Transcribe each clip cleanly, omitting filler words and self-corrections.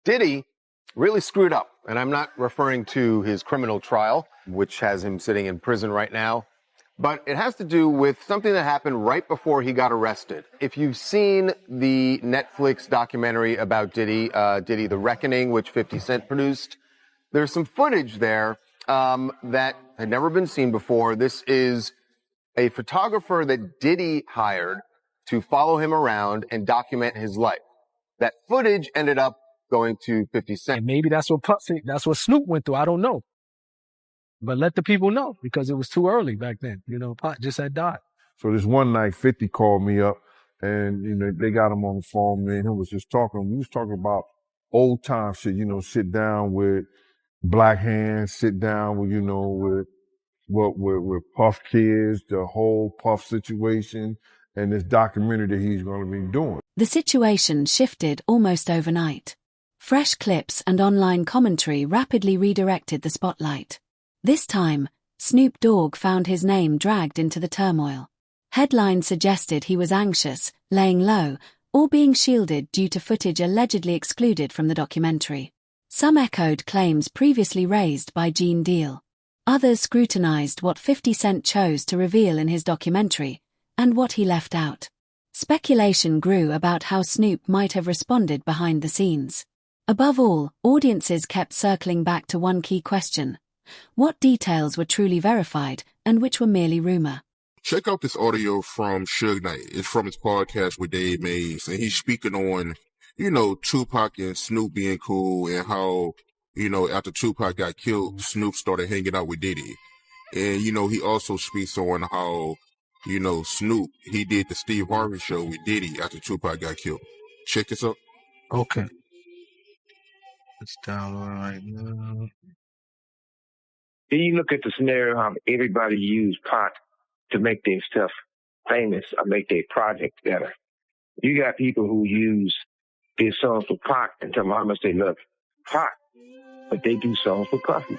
Diddy really screwed up, and I'm not referring to his criminal trial, which has him sitting in prison right now, but it has to do with something that happened right before he got arrested. If you've seen the Netflix documentary about Diddy, Diddy The Reckoning, which 50 Cent produced, there's some footage there that had never been seen before. This is a photographer that Diddy hired to follow him around and document his life. That footage ended up going to 50 Cent. And maybe that's what Snoop went through. I don't know. But let the people know, because it was too early back then. You know, Pac just had died. So this one night, 50 called me up, and, you know, they got him on the phone, man. He was just talking. We was talking about old time shit, you know, sit down with Black Hands, sit down with, you know, with Puff Kids, the whole Puff situation, and this documentary that he's going to be doing. The situation shifted almost overnight. Fresh clips and online commentary rapidly redirected the spotlight. This time, Snoop Dogg found his name dragged into the turmoil. Headlines suggested he was anxious, laying low, or being shielded due to footage allegedly excluded from the documentary. Some echoed claims previously raised by Gene Deal. Others scrutinized what 50 Cent chose to reveal in his documentary, and what he left out. Speculation grew about how Snoop might have responded behind the scenes. Above all, audiences kept circling back to one key question: what details were truly verified, and which were merely rumor? Check out this audio from Suge Knight. It's from his podcast with Dave Mays, and he's speaking on, you know, Tupac and Snoop being cool, and how, you know, after Tupac got killed, Snoop started hanging out with Diddy. And, you know, he also speaks on how, you know, Snoop, he did the Steve Harvey show with Diddy after Tupac got killed. Check this out. Okay. Let's download right now. Then you look at the scenario how everybody used Pac to make their stuff famous or make their project better. You got people who use their songs for Pac and tell them how much they love Pac, but they do songs for Puffy.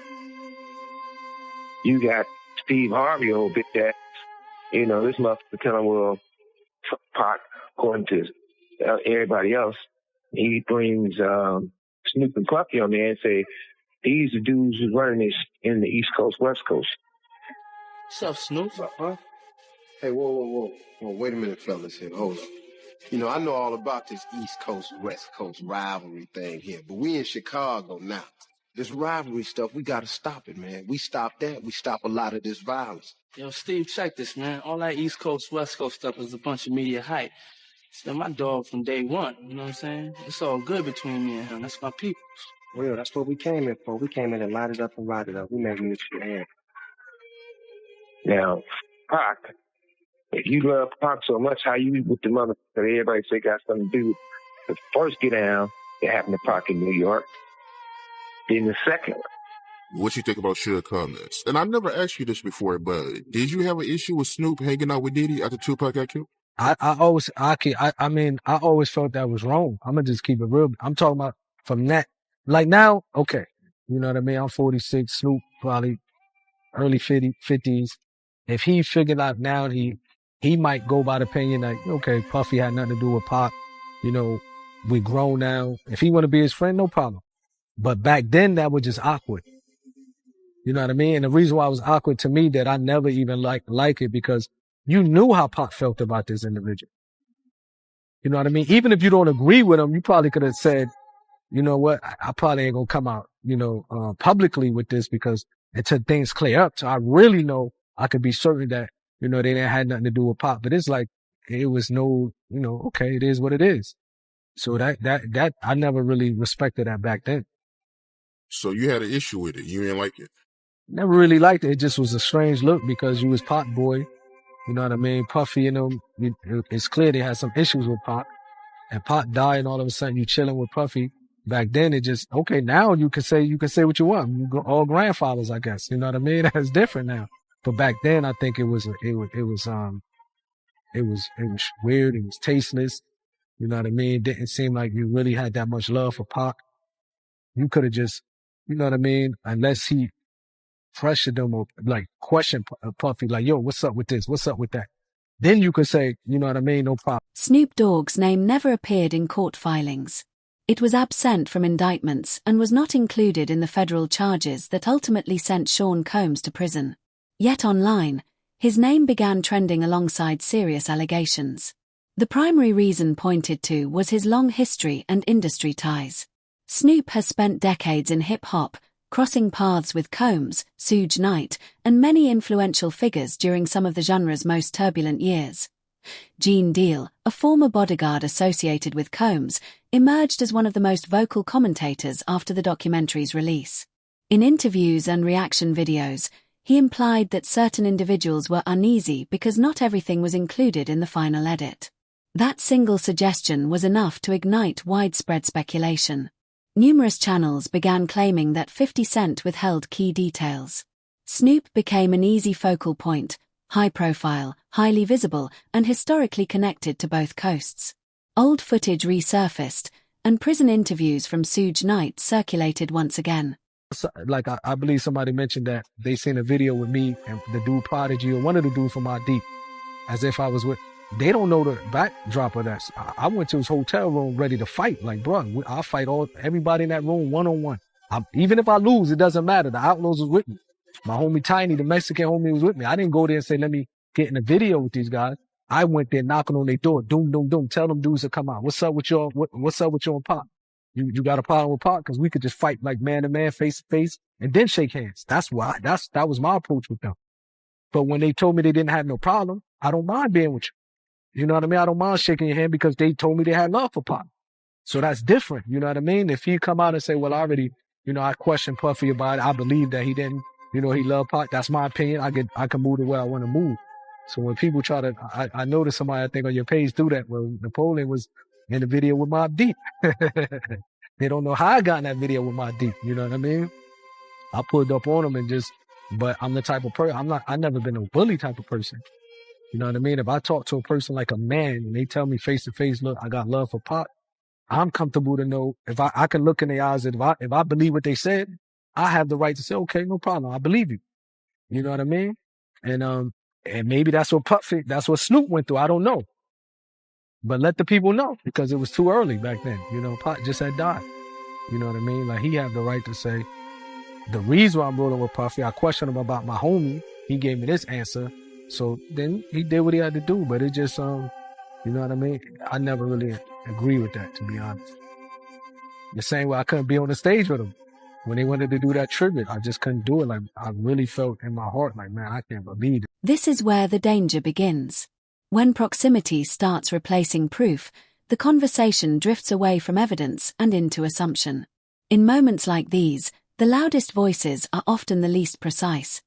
You got Steve Harvey, old bit that, you know, this motherfucker telling, well, Pac, according to everybody else, he brings Snoop and Puffy on there and say, these are dudes who's running this in the East Coast, West Coast. What's up, Snoop? What's up, huh? Hey, whoa. Wait a minute, fellas here. Hold on. You know, I know all about this East Coast, West Coast rivalry thing here, but we in Chicago now. This rivalry stuff, we got to stop it, man. We stop that, we stop a lot of this violence. Yo, Steve, check this, man. All that East Coast, West Coast stuff is a bunch of media hype. It's been my dog from day one, you know what I'm saying? It's all good between me and him. That's my people. Well, that's what we came in for. We came in and light it up and ride it up. We made mutual hand. Now, Pac, if you love Pac so much, how you with the mother that everybody say got something to do with the first get down that happened to Pac in New York, then the second one. What you think about Suge comments? And I've never asked you this before, but did you have an issue with Snoop hanging out with Diddy after Tupac got killed? I always felt that was wrong. I'm gonna just keep it real. I'm talking about from that, like now, okay. You know what I mean? I'm 46, Snoop probably early 50s. If he figured out now, he might go by the opinion that, okay, Puffy had nothing to do with Pac. You know, we grown now. If he want to be his friend, no problem. But back then, that was just awkward. You know what I mean? And the reason why it was awkward to me that I never even like it because you knew how Pac felt about this individual. You know what I mean? Even if you don't agree with him, you probably could have said, you know what, I probably ain't gonna come out, you know, publicly with this because until things clear up. So I really know I could be certain that, you know, they didn't have nothing to do with Pac. But it's like, it was no, you know, okay, it is what it is. So that I never really respected that back then. So you had an issue with it. You didn't like it? Never really liked it. It just was a strange look because you was Pac boy. You know what I mean? Puffy, you know, it's clear they had some issues with Pac. And Pac died and all of a sudden you chilling with Puffy. Back then it just, okay, now you can say what you want. You go all grandfathers, I guess. You know what I mean? That's different now. But back then I think it was weird. It was tasteless. You know what I mean? It didn't seem like you really had that much love for Pac. You could have just, you know what I mean? Unless he pressured them or like questioned Puffy, like, yo, what's up with this? What's up with that? Then you could say, you know what I mean? No problem. Snoop Dogg's name never appeared in court filings. It was absent from indictments and was not included in the federal charges that ultimately sent Sean Combs to prison. Yet online, his name began trending alongside serious allegations. The primary reason pointed to was his long history and industry ties. Snoop has spent decades in hip-hop, crossing paths with Combs, Suge Knight, and many influential figures during some of the genre's most turbulent years. Gene Deal, a former bodyguard associated with Combs, emerged as one of the most vocal commentators after the documentary's release. In interviews and reaction videos, he implied that certain individuals were uneasy because not everything was included in the final edit. That single suggestion was enough to ignite widespread speculation. Numerous channels began claiming that 50 Cent withheld key details. Snoop became an easy focal point, high-profile, highly visible, and historically connected to both coasts. Old footage resurfaced, and prison interviews from Suge Knight circulated once again. So, like, I believe somebody mentioned that they seen a video with me and the dude Prodigy or one of the dudes from our Deep, as if I was with. They don't know the backdrop of that. I went to his hotel room ready to fight. Like, bro, I'll fight everybody in that room one-on-one. Even if I lose, it doesn't matter. The Outlaws was with me. My homie Tiny, the Mexican homie, was with me. I didn't go there and say, let me get in a video with these guys. I went there knocking on their door. Doom, doom, doom. Tell them dudes to come out. What's up with y'all? What's up with y'all and Pop? You got a problem with Pop? Because we could just fight like man to man, face to face, and then shake hands. That was my approach with them. But when they told me they didn't have no problem, I don't mind being with you. You know what I mean? I don't mind shaking your hand because they told me they had love for Pop. So that's different. You know what I mean? If he come out and say, well, I already, I questioned Puffy about it. I believe that he didn't, he loved Pop. That's my opinion. I can move the way I want to move. So when people try to, I noticed somebody, I think on your page do that. Well, Napoleon was in the video with Mobb Deep. They don't know how I got in that video with Mobb Deep. You know what I mean? I pulled up on him but I'm the type of person, I've never been a bully type of person. You know what I mean? If I talk to a person like a man and they tell me face to face, look, I got love for Pop, I'm comfortable to know if I can look in their eyes and if I believe what they said, I have the right to say, okay, no problem. I believe you. You know what I mean? And maybe that's what Snoop went through. I don't know. But let the people know because it was too early back then. Pop just had died. You know what I mean? Like he had the right to say, the reason why I'm rolling with Puffy, I questioned him about my homie. He gave me this answer. So then he did what he had to do, but it just, you know what I mean? I never really agree with that, to be honest. The same way I couldn't be on the stage with him. When they wanted to do that tribute, I just couldn't do it. Like, I really felt in my heart, like, man, I can't believe it. This is where the danger begins. When proximity starts replacing proof, the conversation drifts away from evidence and into assumption. In moments like these, the loudest voices are often the least precise.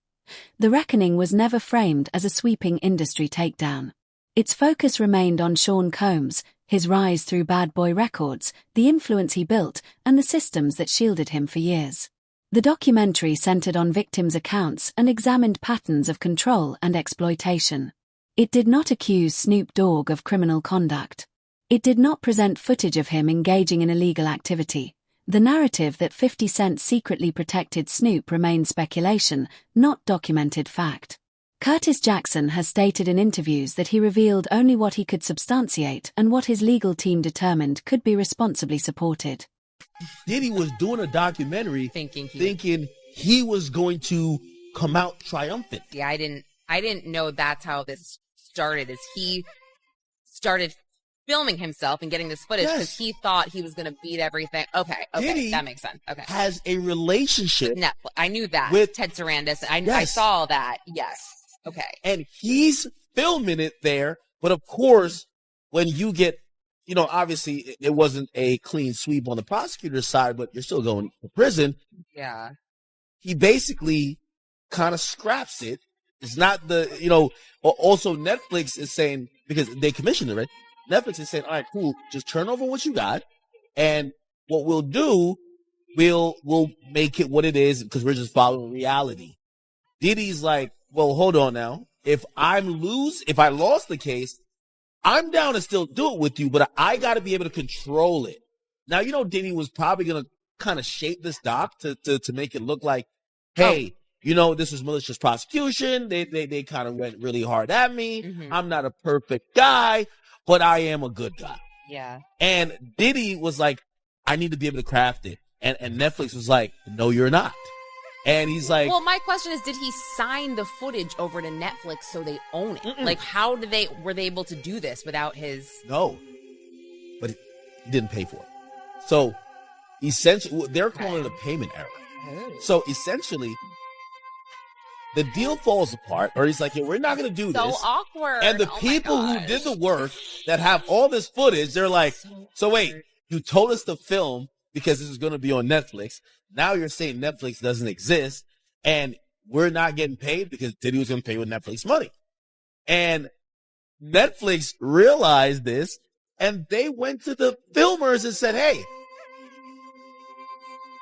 The reckoning was never framed as a sweeping industry takedown. Its focus remained on Sean Combs, his rise through Bad Boy Records, the influence he built, and the systems that shielded him for years. The documentary centered on victims' accounts and examined patterns of control and exploitation. It did not accuse Snoop Dogg of criminal conduct. It did not present footage of him engaging in illegal activity. The narrative that 50 Cent secretly protected Snoop remained speculation, not documented fact. Curtis Jackson has stated in interviews that he revealed only what he could substantiate and what his legal team determined could be responsibly supported. Diddy was doing a documentary thinking he was going to come out triumphant. Yeah, I didn't know that's how this started, is he started filming himself and getting this footage because he thought he was going to beat everything. Okay, Diddy that makes sense. Okay, has a relationship. Netflix. I knew that with Ted Sarandis. I saw that. Yes. Okay. And he's filming it there, but of course, when you get, obviously it wasn't a clean sweep on the prosecutor's side, but you're still going to prison. Yeah. He basically kind of scraps it. It's not also Netflix is saying, because they commissioned it, right? Netflix is saying, all right, cool, just turn over what you got. And what we'll do, we'll make it what it is because we're just following reality. Diddy's like, well, hold on now. If I lost the case, I'm down to still do it with you, but I got to be able to control it. Now, Diddy was probably going to kind of shape this doc to make it look like, hey, this was malicious prosecution. They kind of went really hard at me. Mm-hmm. I'm not a perfect guy, but I am a good guy. Yeah. And Diddy was like, I need to be able to craft it. And Netflix was like, no, you're not. And he's like, well, my question is, did he sign the footage over to Netflix so they own it? Like, how were they able to do this without his? No, but he didn't pay for it. So essentially, they're calling it a payment error. So essentially, the deal falls apart, or he's like, yeah, we're not going to do this. So awkward. And the people who did the work that have all this footage, they're like, so wait, you told us to film because this is going to be on Netflix. Now you're saying Netflix doesn't exist and we're not getting paid because Diddy was going to pay with Netflix money. And Netflix realized this and they went to the filmers and said, hey,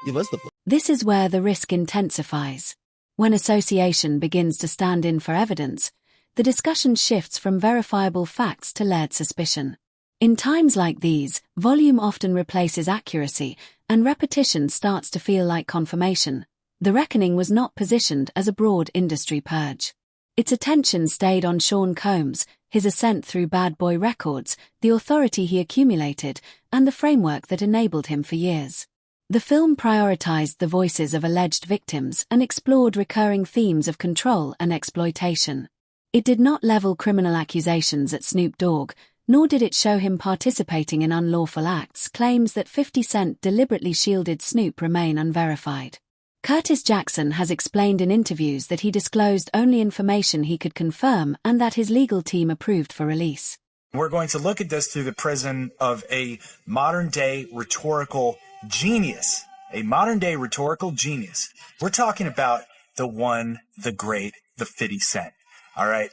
give us the footage. This is where the risk intensifies. When association begins to stand in for evidence, the discussion shifts from verifiable facts to layered suspicion. In times like these, volume often replaces accuracy, and repetition starts to feel like confirmation. The reckoning was not positioned as a broad industry purge. Its attention stayed on Sean Combs, his ascent through Bad Boy Records, the authority he accumulated, and the framework that enabled him for years. The film prioritized the voices of alleged victims and explored recurring themes of control and exploitation. It did not level criminal accusations at Snoop Dogg, nor did it show him participating in unlawful acts. Claims that 50 Cent deliberately shielded Snoop remain unverified. Curtis Jackson has explained in interviews that he disclosed only information he could confirm and that his legal team approved for release. We're going to look at this through the prism of a modern-day rhetorical genius. A modern-day rhetorical genius. We're talking about the one, the great, the 50 Cent. All right.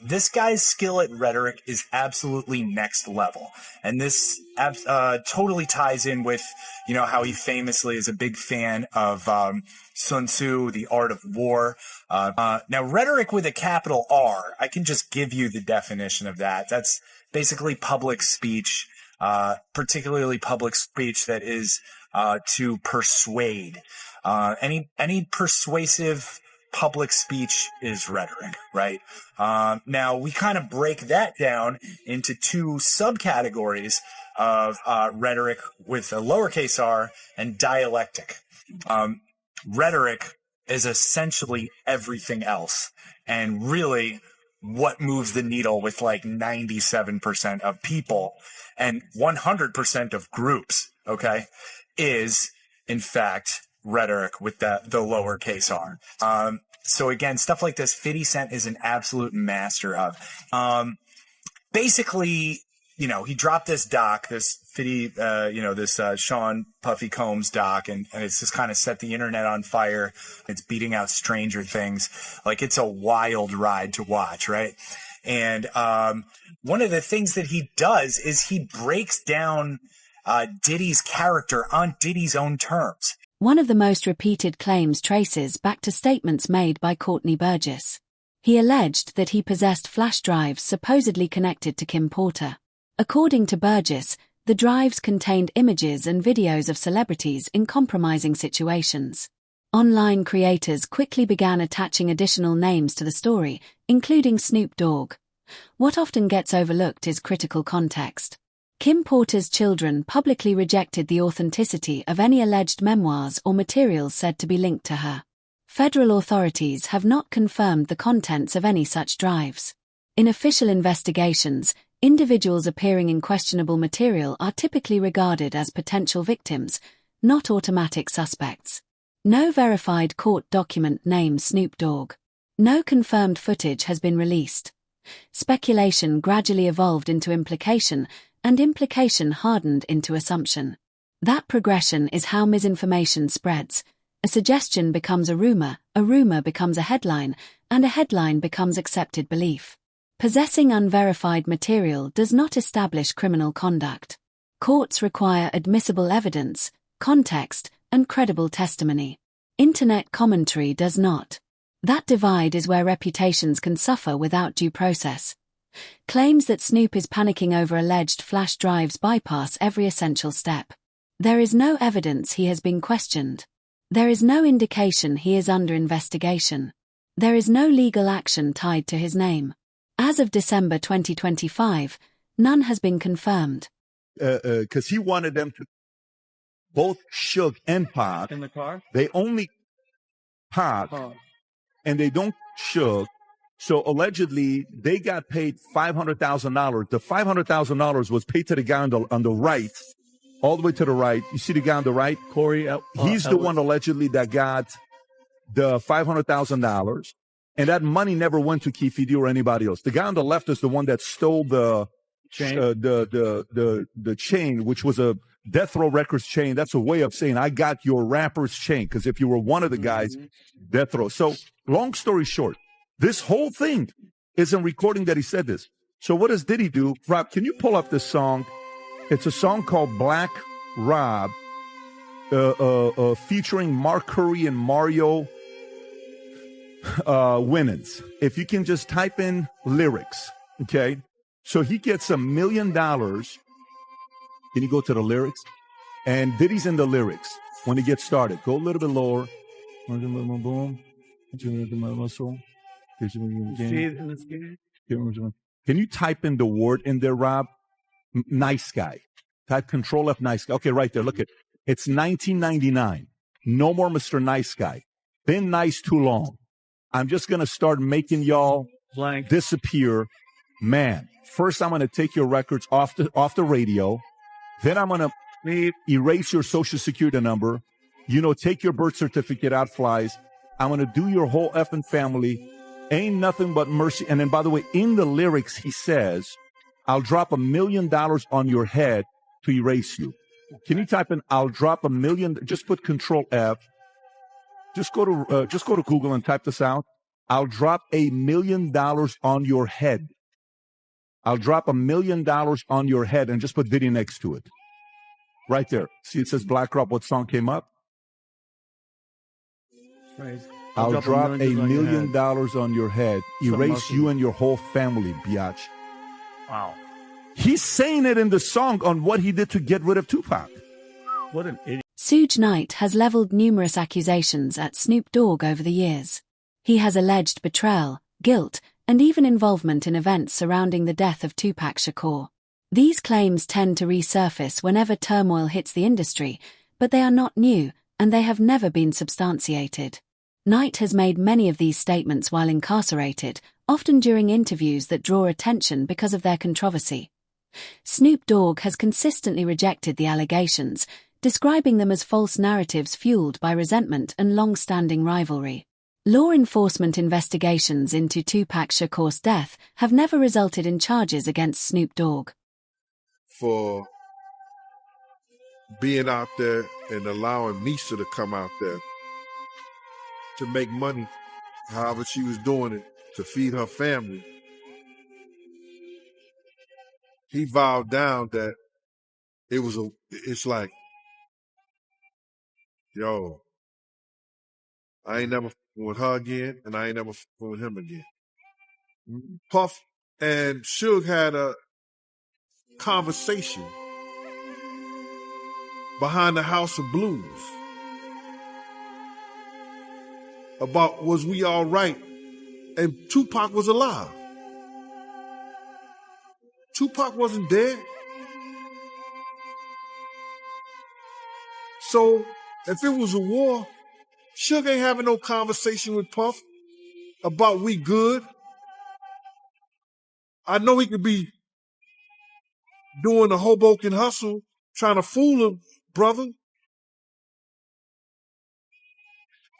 This guy's skill at rhetoric is absolutely next level. And this totally ties in with, how he famously is a big fan of Sun Tzu, The Art of War. Now, rhetoric with a capital R, I can just give you the definition of that. That's basically public speech, particularly public speech that is to persuade. Any persuasive public speech is rhetoric, right? Now, we kind of break that down into two subcategories of rhetoric with a lowercase r and dialectic. Rhetoric is essentially everything else. And really, what moves the needle with like 97% of people and 100% of groups, okay, is, in fact, rhetoric with the lowercase r. So again, stuff like this, 50 Cent is an absolute master of. Basically, he dropped this doc, this 50, this Sean Puffy Combs doc, and it's just kind of set the internet on fire. It's beating out Stranger Things. Like, it's a wild ride to watch, right? And one of the things that he does is he breaks down Diddy's character on Diddy's own terms. One of the most repeated claims traces back to statements made by Courtney Burgess. He alleged that he possessed flash drives supposedly connected to Kim Porter. According to Burgess, the drives contained images and videos of celebrities in compromising situations. Online creators quickly began attaching additional names to the story, including Snoop Dogg. What often gets overlooked is critical context. Kim Porter's children publicly rejected the authenticity of any alleged memoirs or materials said to be linked to her. Federal authorities have not confirmed the contents of any such drives. In official investigations, individuals appearing in questionable material are typically regarded as potential victims, not automatic suspects. No verified court document names Snoop Dogg. No confirmed footage has been released. Speculation gradually evolved into implication, and implication hardened into assumption. That progression is how misinformation spreads. A suggestion becomes a rumor becomes a headline, and a headline becomes accepted belief. Possessing unverified material does not establish criminal conduct. Courts require admissible evidence, context, and credible testimony. Internet commentary does not. That divide is where reputations can suffer without due process. Claims that Snoop is panicking over alleged flash drives bypass every essential step. There is no evidence he has been questioned. There is no indication he is under investigation. There is no legal action tied to his name. As of December 2025, none has been confirmed. Because he wanted them to both Suge and Pac. In the car? They only Pac, and they don't Suge. So allegedly, they got paid $500,000. The $500,000 was paid to the guy on the right, all the way to the right. You see the guy on the right, Corey? He's the one allegedly that got the $500,000, and that money never went to Keefe D or anybody else. The guy on the left is the one that stole the chain, the chain, which was a Death Row Records chain. That's a way of saying I got your rapper's chain, because if you were one of the guys, Death Row. So long story short, this whole thing isn't recording that he said this. So what does Diddy do? Rob, can you pull up this song? It's a song called Black Rob, featuring Mark Curry and Mario Winans. If you can just type in lyrics, okay? So he gets $1 million. Can you go to the lyrics? And Diddy's in the lyrics when he gets started. Go a little bit lower. Can you type in the word in there, Rob? Nice guy. Type Control F, nice guy. Okay, right there. Look at it's 1999. No more Mr. Nice Guy. Been nice too long. I'm just going to start making y'all disappear. Man, first I'm going to take your records off the radio. Then I'm going to erase your social security number. Take your birth certificate out, flies. I'm going to do your whole effing family. Ain't nothing but mercy. And then, by the way, in the lyrics, he says, I'll drop $1 million on your head to erase you. Can you type in, I'll drop $1 million, just put Control F. Just go to Google and type this out. I'll drop $1 million on your head. I'll drop $1 million on your head, and just put Diddy next to it. Right there. See, it says Black Rob. What song came up? I'll drop $1 million on your head. Erase you and your whole family, biatch. Wow. He's saying it in the song on what he did to get rid of Tupac. What an idiot. Suge Knight has leveled numerous accusations at Snoop Dogg over the years. He has alleged betrayal, guilt, and even involvement in events surrounding the death of Tupac Shakur. These claims tend to resurface whenever turmoil hits the industry, but they are not new, and they have never been substantiated. Knight has made many of these statements while incarcerated, often during interviews that draw attention because of their controversy. Snoop Dogg has consistently rejected the allegations, describing them as false narratives fueled by resentment and long-standing rivalry. Law enforcement investigations into Tupac Shakur's death have never resulted in charges against Snoop Dogg. For being out there and allowing Misa to come out there to make money, however she was doing it, to feed her family. He vowed down that it's like, yo, I ain't never with her again, and I ain't never with him again. Puff and Suge had a conversation behind the House of Blues about was we all right, and Tupac was alive. Tupac wasn't dead. So if it was a war, Suge ain't having no conversation with Puff about we good. I know he could be doing the Hoboken hustle, trying to fool a brother.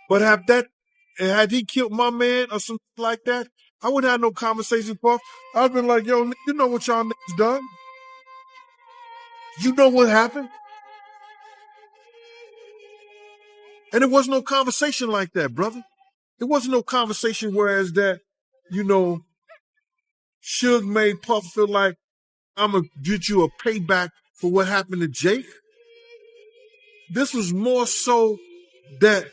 But had he killed my man or something like that, I wouldn't have no conversation with Puff. I'd been like, yo, you know what y'all niggas done? You know what happened? And it wasn't no conversation like that, brother. It wasn't no conversation whereas that, Suge made Puff feel like I'm going to get you a payback for what happened to Jake. This was more so that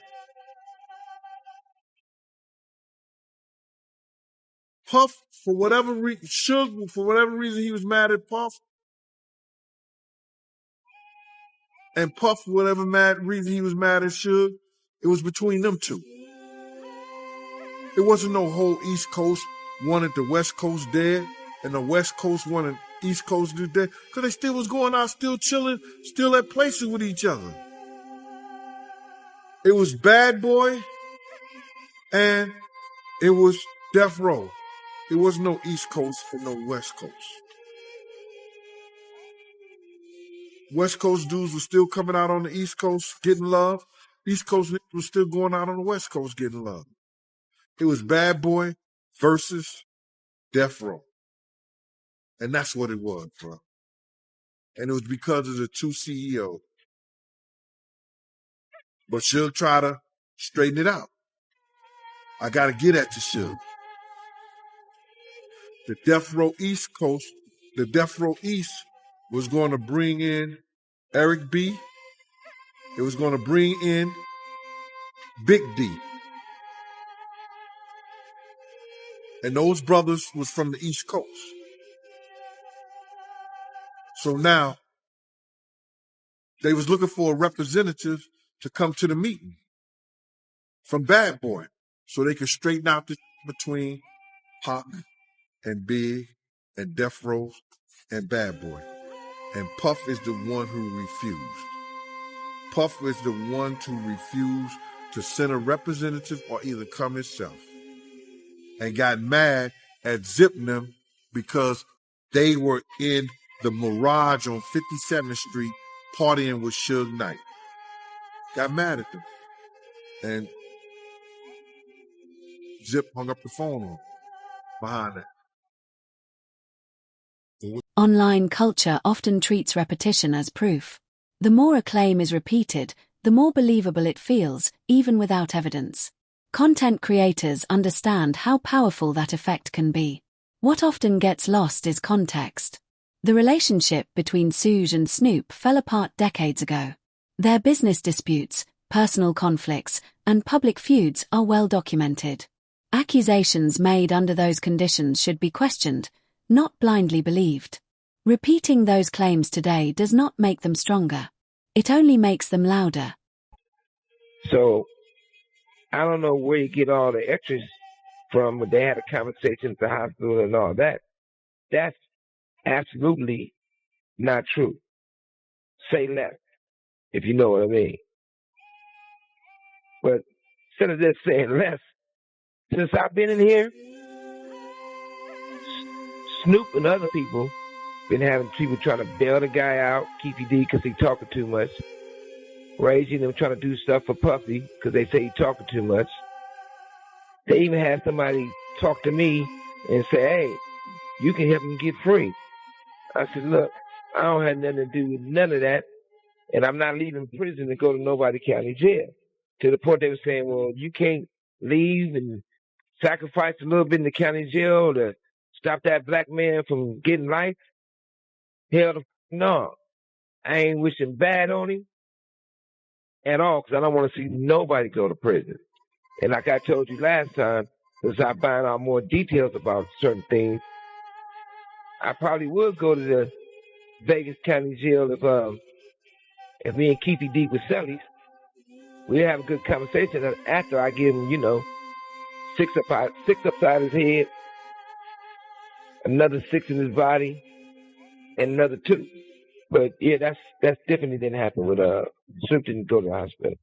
Puff, for whatever reason, Suge, for whatever reason he was mad at Puff, and Puff, for whatever reason he was mad at Suge, it was between them two. It wasn't no whole East Coast wanted the West Coast dead, and the West Coast wanted East Coast dead, because they still was going out, still chilling, still at places with each other. It was Bad Boy and it was Death Row. It was no East Coast and no West Coast. West Coast dudes were still coming out on the East Coast getting love. East Coast niggas was still going out on the West Coast getting love. It was Bad Boy versus Death Row. And that's what it was, bro. And it was because of the two CEOs. But Suge tried to straighten it out. I got to get at the Suge. The Death Row East Coast, the Death Row East was going to bring in Eric B. It was going to bring in Big D. And those brothers was from the East Coast. So now they was looking for a representative to come to the meeting from Bad Boy so they could straighten out the between Pac and Big and Death Row and Bad Boy. And Puff is the one who refused. Puff is the one to refuse to send a representative or either come himself. And got mad at Zip and them because they were in the Mirage on 57th Street partying with Suge Knight. Got mad at them. And Zip hung up the phone on him behind that. Online culture often treats repetition as proof. The more a claim is repeated, the more believable it feels, even without evidence. Content creators understand how powerful that effect can be. What often gets lost is context. The relationship between Suge and Snoop fell apart decades ago. Their business disputes, personal conflicts, and public feuds are well documented. Accusations made under those conditions should be questioned, not blindly believed. Repeating those claims today does not make them stronger. It only makes them louder. So, I don't know where you get all the extras from, but they had a conversation at the hospital and all that. That's absolutely not true. Say less, if you know what I mean. But instead of just saying less, since I've been in here, Snoop and other people been having people trying to bail the guy out, Keefy D, because he talking too much. Raising them trying to do stuff for Puffy because they say he talking too much. They even had somebody talk to me and say, hey, you can help him get free. I said, look, I don't have nothing to do with none of that, and I'm not leaving prison to go to Nobody County Jail. To the point they were saying, well, you can't leave and sacrifice a little bit in the county jail to stop that black man from getting life? Hell no. I ain't wishing bad on him at all because I don't want to see nobody go to prison. And like I told you last time, since I find out more details about certain things, I probably would go to the Vegas County Jail if me and Keefy D with Sellies. We have a good conversation after I give him, six upside his head, another 6 in his body, and another 2. But yeah, that's different than happened with Snoop didn't go to the hospital.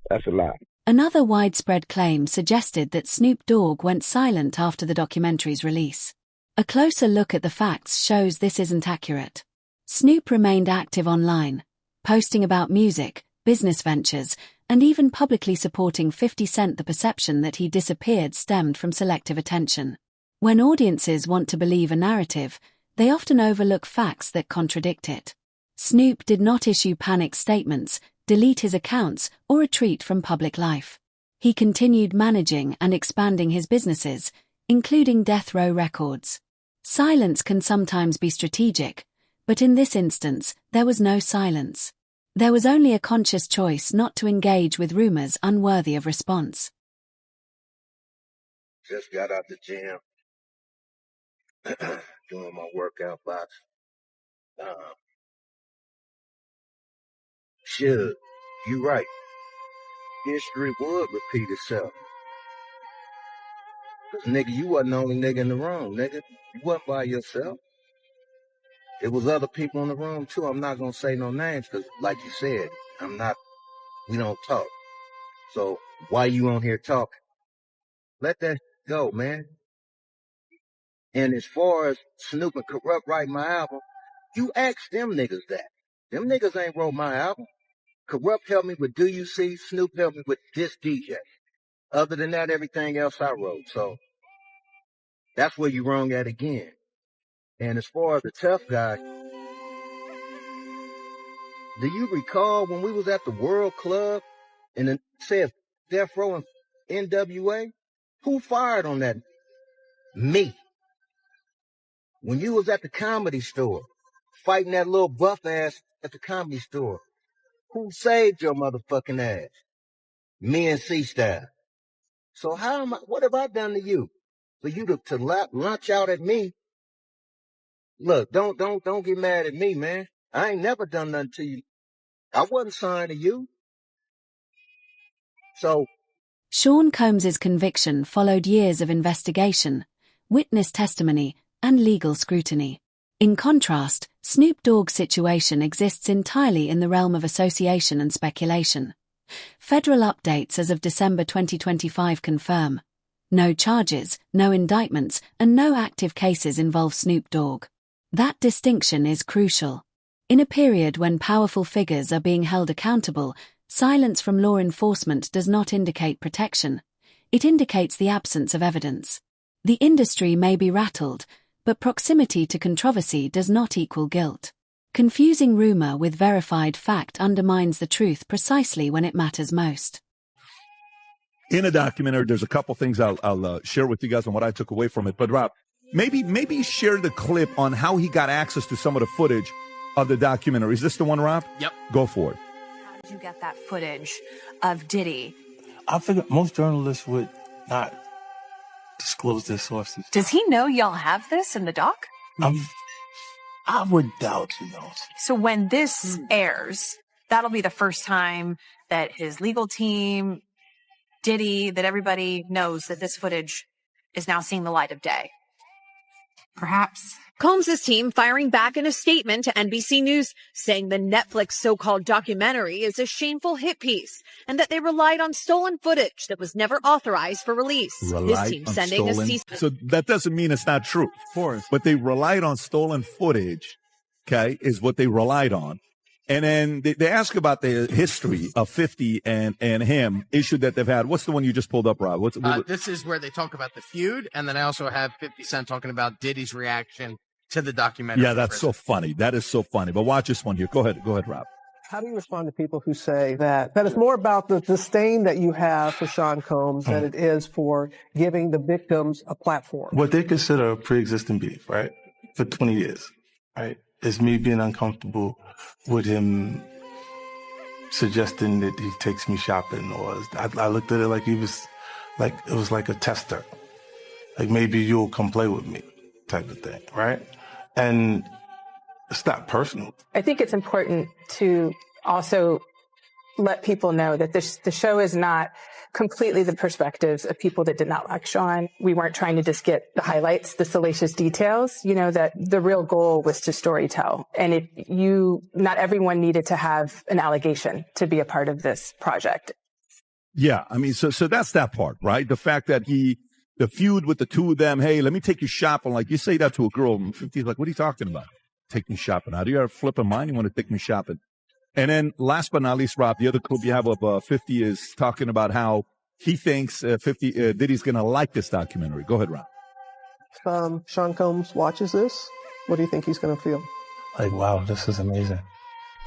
That's a lie. Another widespread claim suggested that Snoop Dogg went silent after the documentary's release. A closer look at the facts shows this isn't accurate. Snoop remained active online, posting about music, business ventures, and even publicly supporting 50 Cent. The perception that he disappeared stemmed from selective attention. When audiences want to believe a narrative, they often overlook facts that contradict it. Snoop did not issue panic statements, delete his accounts, or retreat from public life. He continued managing and expanding his businesses, including Death Row Records. Silence can sometimes be strategic, but in this instance, there was no silence. There was only a conscious choice not to engage with rumors unworthy of response. Just got out the gym, doing my workout box. Suge, you right. History would repeat itself. 'Cause, nigga, you wasn't the only nigga in the room, nigga. You wasn't by yourself. It was other people in the room, too. I'm not going to say no names because, like you said, we don't talk. So why you on here talking? Let that go, man. And as far as Snoop and Corrupt writing my album, you ask them niggas that. Them niggas ain't wrote my album. Corrupt helped me with Do You See? Snoop helped me with This DJ. Other than that, everything else I wrote. So that's where you wrong at again. And as far as the tough guy, do you recall when we was at the World Club and it said Death Row and NWA? Who fired on that? Me. When you was at the Comedy Store, fighting that little buff ass at the Comedy Store, who saved your motherfucking ass? Me and C-Style. So what have I done to you? For you to launch out at me? Look, don't get mad at me, man. I ain't never done nothing to you. I wasn't signed to you. So Sean Combs's conviction followed years of investigation, witness testimony, and legal scrutiny. In contrast, Snoop Dogg's situation exists entirely in the realm of association and speculation. Federal updates as of December 2025 confirm no charges, no indictments, and no active cases involve Snoop Dogg. That distinction is crucial. In a period when powerful figures are being held accountable, silence from law enforcement does not indicate protection. It indicates the absence of evidence. The industry may be rattled, but proximity to controversy does not equal guilt. Confusing rumor with verified fact undermines the truth precisely when it matters most. In a documentary, there's a couple things I'll share with you guys on what I took away from it. But Rob, maybe share the clip on how he got access to some of the footage of the documentary. Is this the one, Rob? Yep. Go for it. How did you get that footage of Diddy? I figured most journalists would not disclose their sources. Does he know y'all have this in the doc? I would doubt he knows. So when this airs, that'll be the first time that his legal team, Diddy, that everybody knows that this footage is now seeing the light of day. Perhaps. Combs' team firing back in a statement to NBC News, saying the Netflix so-called documentary is a shameful hit piece and that they relied on stolen footage that was never authorized for release. His team sending a cease. So that doesn't mean it's not true. Of course. But they relied on stolen footage, okay, is what they relied on. And then they ask about the history of 50 and him, issue that they've had. What's the one you just pulled up, Rob? This is where they talk about the feud, and then I also have 50 Cent talking about Diddy's reaction to the documentary. Yeah, that's so funny. That is so funny. But watch this one here. Go ahead, Rob. How do you respond to people who say that it's more about the disdain that you have for Sean Combs than it is for giving the victims a platform? What they consider a pre-existing beef, right, for 20 years, right, is me being uncomfortable with him suggesting that he takes me shopping, or I looked at it like it was like a tester, like maybe you'll come play with me type of thing, right? And it's not personal. I think it's important to also let people know that the show is not completely the perspectives of people that did not like Sean. We weren't trying to just get the highlights, the salacious details, that the real goal was to storytell. And not everyone needed to have an allegation to be a part of this project. Yeah, I mean, so that's that part, right? The fact that the feud with the two of them, hey, let me take you shopping. Like, you say that to a girl in 50s, like, what are you talking about? Take me shopping. How do you have a flip of mind? You want to take me shopping? And then last but not least, Rob, the other clip you have of 50 is talking about how he thinks Diddy's going to like this documentary. Go ahead, Rob. If Sean Combs watches this, what do you think he's going to feel? Like, wow, this is amazing.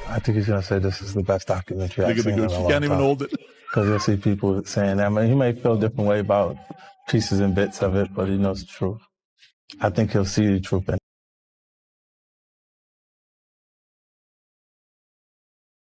I think he's going to say this is the best documentary I've seen in a long time. You can't even hold it. Because you'll see people saying that. I mean, he may feel a different way about pieces and bits of it, but he knows the truth. I think he'll see the truth in it.